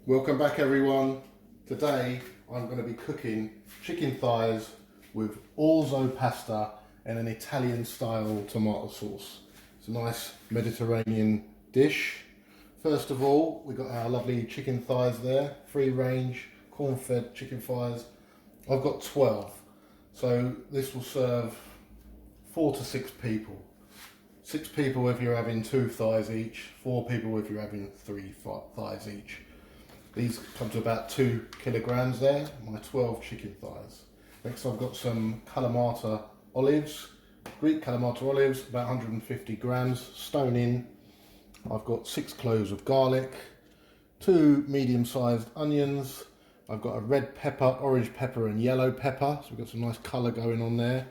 Welcome back everyone. Today I'm going to be cooking chicken thighs with orzo pasta and an Italian style tomato sauce. It's a nice Mediterranean dish. First of all, we've got our lovely chicken thighs there, free range, corn-fed chicken thighs. I've got 12, so this will serve 4 to 6 people. 6 people if you're having 2 thighs each, 4 people if you're having 3 thighs each. These come to about 2 kilograms there, my 12 chicken thighs. Next I've got some Kalamata Olives, Greek Kalamata Olives, about 150 grams, stone in. I've got 6 cloves of garlic, 2 medium-sized onions. I've got a red pepper, orange pepper and yellow pepper, so we've got some nice colour going on there.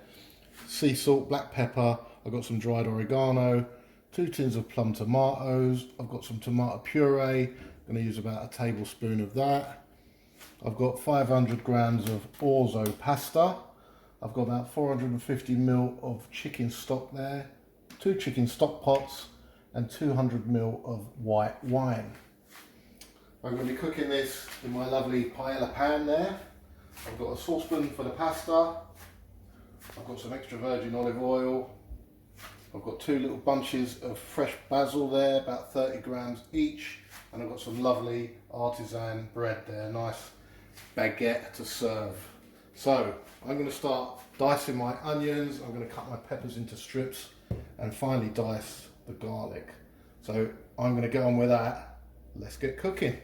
Sea salt, black pepper. I've got some dried oregano, 2 tins of plum tomatoes. I've got some tomato puree. I'm going to use about a tablespoon of that. I've got 500 grams of orzo pasta. I've got about 450 ml of chicken stock there, 2 chicken stock pots and 200 ml of white wine. I'm going to be cooking this in my lovely paella pan there. I've got a saucepan for the pasta. I've got some extra virgin olive oil. I've got 2 little bunches of fresh basil there, about 30 grams each. And I've got some lovely artisan bread there, nice baguette to serve. So I'm going to start dicing my onions. I'm going to cut my peppers into strips and finally dice the garlic. So I'm going to get on with that. Let's get cooking.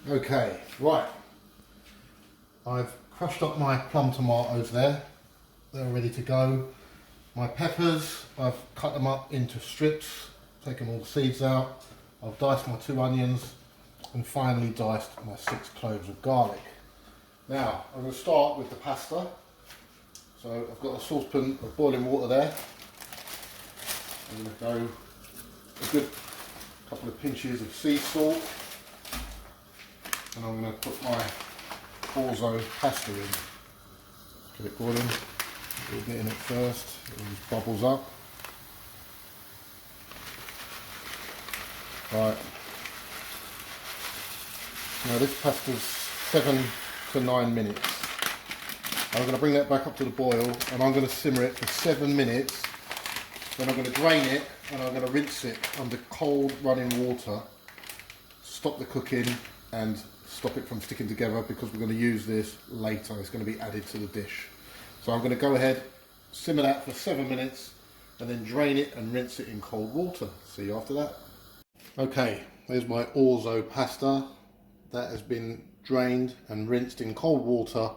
Okay, right. I've crushed up my plum tomatoes there. They're ready to go. My peppers, I've cut them up into strips, taken all the seeds out. I've diced my 2 onions and finally diced my 6 cloves of garlic. Now, I'm going to start with the pasta. So I've got a saucepan of boiling water there. I'm going to go a good couple of pinches of sea salt. And I'm going to put my orzo pasta in. Get it boiling. We'll get in it first. It just bubbles up. Right. Now this pasta's 7 to 9 minutes. I'm going to bring that back up to the boil and I'm going to simmer it for 7 minutes. Then I'm going to drain it and I'm going to rinse it under cold running water. Stop the cooking and stop it from sticking together because we're going to use this later. It's going to be added to the dish. So I'm going to go ahead, simmer that for 7 minutes and then drain it and rinse it in cold water. See you after that. Okay, there's my orzo pasta. That has been drained and rinsed in cold water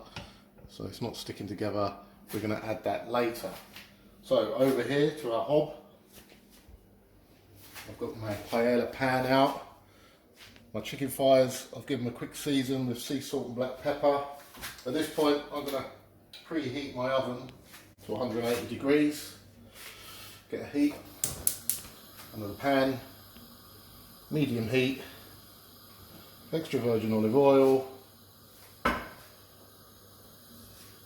so it's not sticking together. We're going to add that later. So over here to our hob, I've got my paella pan out. My chicken thighs, I've given them a quick season with sea salt and black pepper. At this point, I'm going to preheat my oven to 180 degrees. Get a heat under the pan, medium heat, extra virgin olive oil. And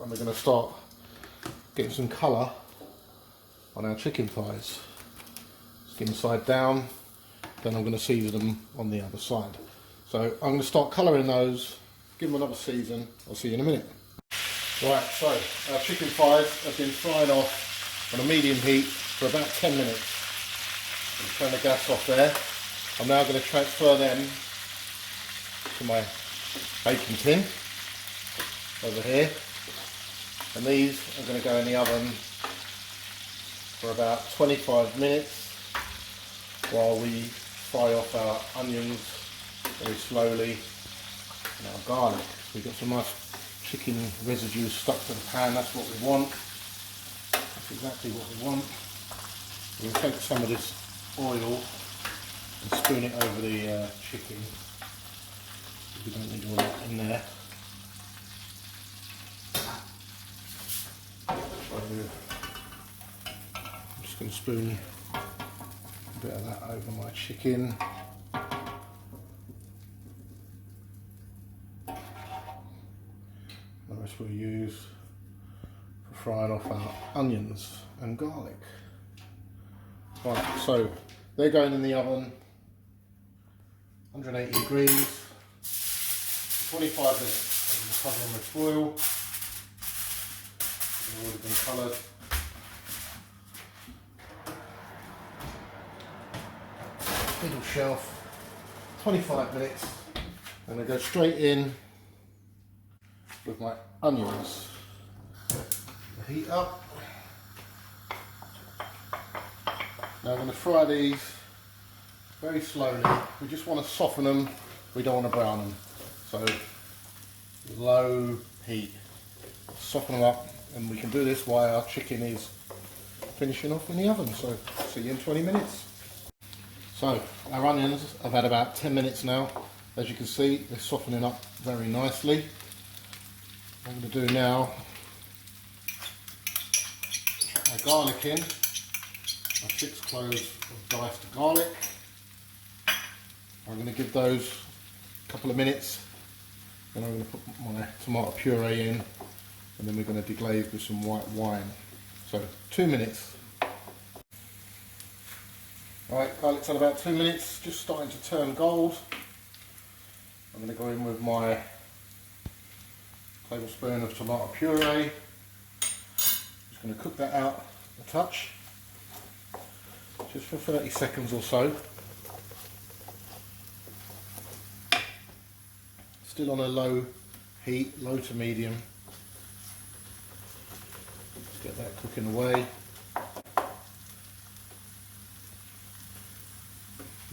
we're going to start getting some colour on our chicken thighs. Skin side down. Then I'm going to season them on the other side. So I'm going to start colouring those, give them another season. I'll see you in a minute. Right, so our chicken thighs have been fried off on a medium heat for about 10 minutes. Turn the gas off there. I'm now going to transfer them to my baking tin over here. And these are going to go in the oven for about 25 minutes while we fry off our onions very slowly and our garlic. We've got some nice chicken residue stuck to the pan. That's what we want. That's exactly what we want. We'll take some of this oil and spoon it over the chicken. We don't need all that in there. So I'm just going to spoon a bit of that over my chicken. The rest we'll use frying off our onions and garlic. Right, so they're going in the oven, 180 degrees, 25 minutes. I'm going to cover them with foil. They've already been coloured. Middle shelf, 25 minutes. I'm going to go straight in with my onions. Heat up. Now I'm going to fry these very slowly. We just want to soften them, we don't want to brown them. So low heat, soften them up, and we can do this while our chicken is finishing off in the oven. So see you in 20 minutes. So our onions have had about 10 minutes now. As you can see, they're softening up very nicely. What I'm going to do now, chuck my garlic in, my 6 cloves of diced garlic. I'm going to give those a couple of minutes, then I'm going to put my tomato puree in, and then we're going to deglaze with some white wine. So 2 minutes. Alright, garlic's had about 2 minutes, just starting to turn gold. I'm going to go in with my tablespoon of tomato puree. Just going to cook that out a touch, just for 30 seconds or so. Still on a low heat, low to medium. Just get that cooking away.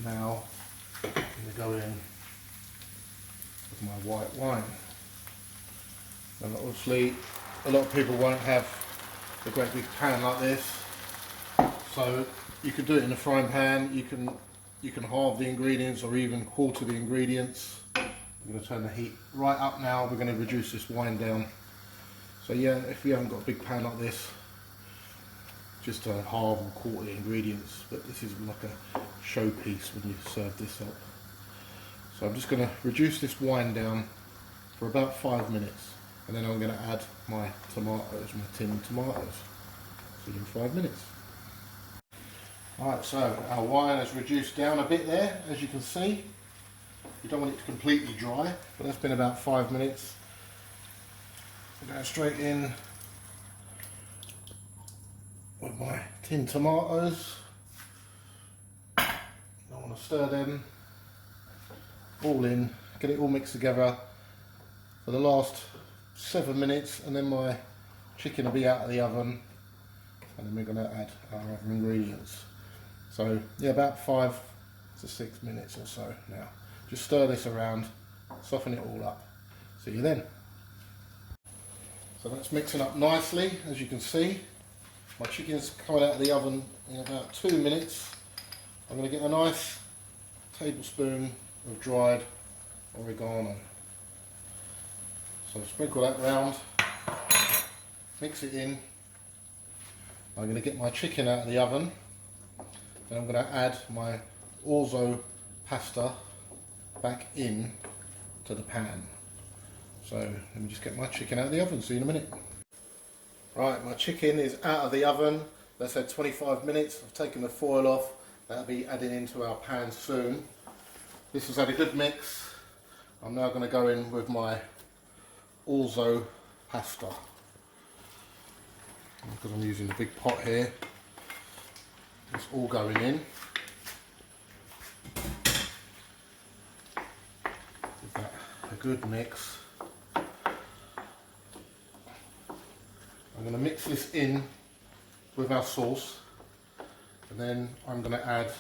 Now I'm going to go in with my white wine. And obviously a lot of people won't have a great big pan like this, so you could do it in a frying pan. You can halve the ingredients or even quarter the ingredients. I'm going to turn the heat right up now. We're going to reduce this wine down. So yeah, if you haven't got a big pan like this, just to halve or quarter the ingredients, but this is like a showpiece when you serve this up. So I'm just going to reduce this wine down for about 5 minutes, and then I'm going to add my tomatoes, my tinned tomatoes. See you in 5 minutes. Alright, so our wine has reduced down a bit there, as you can see. You don't want it to completely dry, but that's been about 5 minutes. I'm going straight in with my tinned tomatoes. I want to stir them all in, get it all mixed together for the last 7 minutes, and then my chicken will be out of the oven, and then we're going to add our other ingredients. So yeah, about 5 to 6 minutes or so now. Just stir this around, soften it all up. See you then. So that's mixing up nicely, as you can see. My chicken's coming out of the oven in about 2 minutes. I'm going to get a nice tablespoon of dried oregano. So sprinkle that round, mix it in. I'm going to get my chicken out of the oven. Then I'm going to add my Orzo pasta back in to the pan. So let me just get my chicken out of the oven, see you in a minute. Right, my chicken is out of the oven. That's had 25 minutes. I've taken the foil off. That'll be added into our pan soon. This has had a good mix. I'm now going to go in with my Orzo pasta. Because I'm using the big pot here. It's all going in. Give that a good mix. I'm going to mix this in with our sauce, and then I'm going to add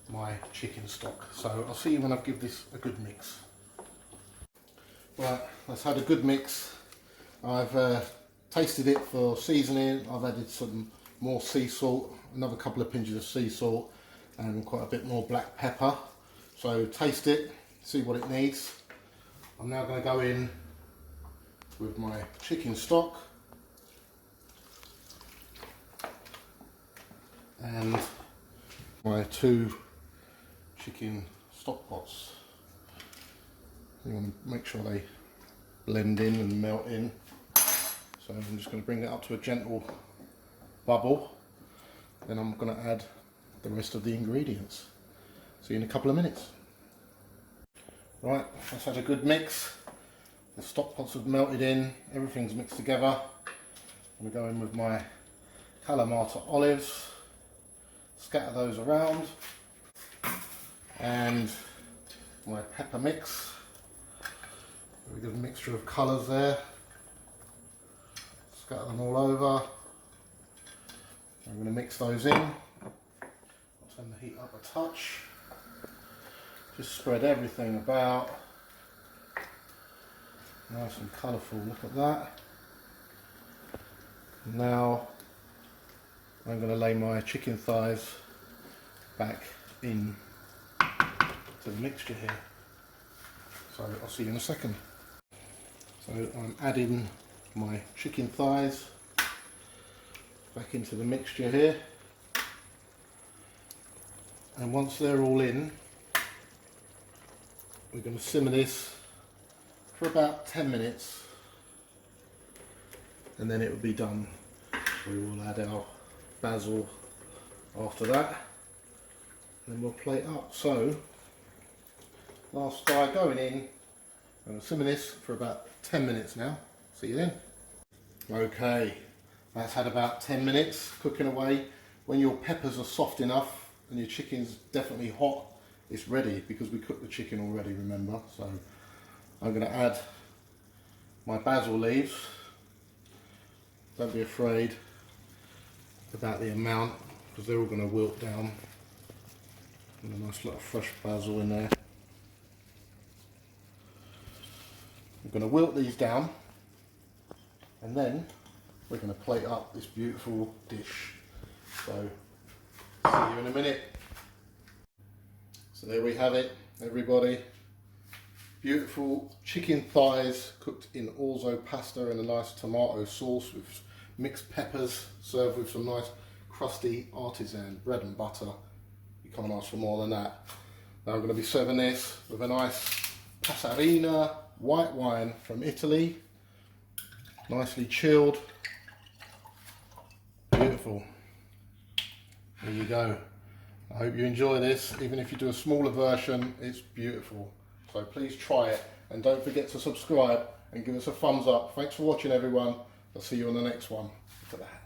my chicken stock. So I'll see you when I give this a good mix. Right, that's had a good mix. I've tasted it for seasoning. I've added some more sea salt, another couple of pinches of sea salt, and quite a bit more black pepper. So taste it, see what it needs. I'm now going to go in with my chicken stock and my 2 chicken stock pots. You want to make sure they blend in and melt in. So So I'm just going to bring it up to a gentle bubble. Then I'm going to add the rest of the ingredients. See you in a couple of minutes. Right, let's add a good mix. The stock pots have melted in, everything's mixed together. I'm going to go in with my Kalamata Olives, scatter those around, and my pepper mix. Very good mixture of colours there. Scatter them all over. I'm going to mix those in. I'll turn the heat up a touch. Just spread everything about. Nice and colourful, look at that. Now I'm going to lay my chicken thighs back in to the mixture here. So I'll see you in a second. So I'm adding my chicken thighs back into the mixture here. And once they're all in, we're going to simmer this for about 10 minutes and then it will be done. We will add our basil after that and then we'll plate up. So last fry going in. I'm going to simmer this for about 10 minutes now. See you then. Okay, that's had about 10 minutes cooking away. When your peppers are soft enough and your chicken's definitely hot, it's ready because we cooked the chicken already, remember. So I'm going to add my basil leaves. Don't be afraid about the amount because they're all going to wilt down. And a nice lot of fresh basil in there. I'm going to wilt these down and then we're going to plate up this beautiful dish. So see you in a minute. So there we have it, everybody. Beautiful chicken thighs cooked in orzo pasta and a nice tomato sauce with mixed peppers, served with some nice crusty artisan bread and butter. You can't ask for more than that. Now I'm going to be serving this with a nice Passarina white wine from Italy, nicely chilled. Beautiful. There you go. I hope you enjoy this. Even if you do a smaller version, it's beautiful. So please try it and don't forget to subscribe and give us a thumbs up. Thanks for watching, everyone. I'll see you on the next one. Look at that.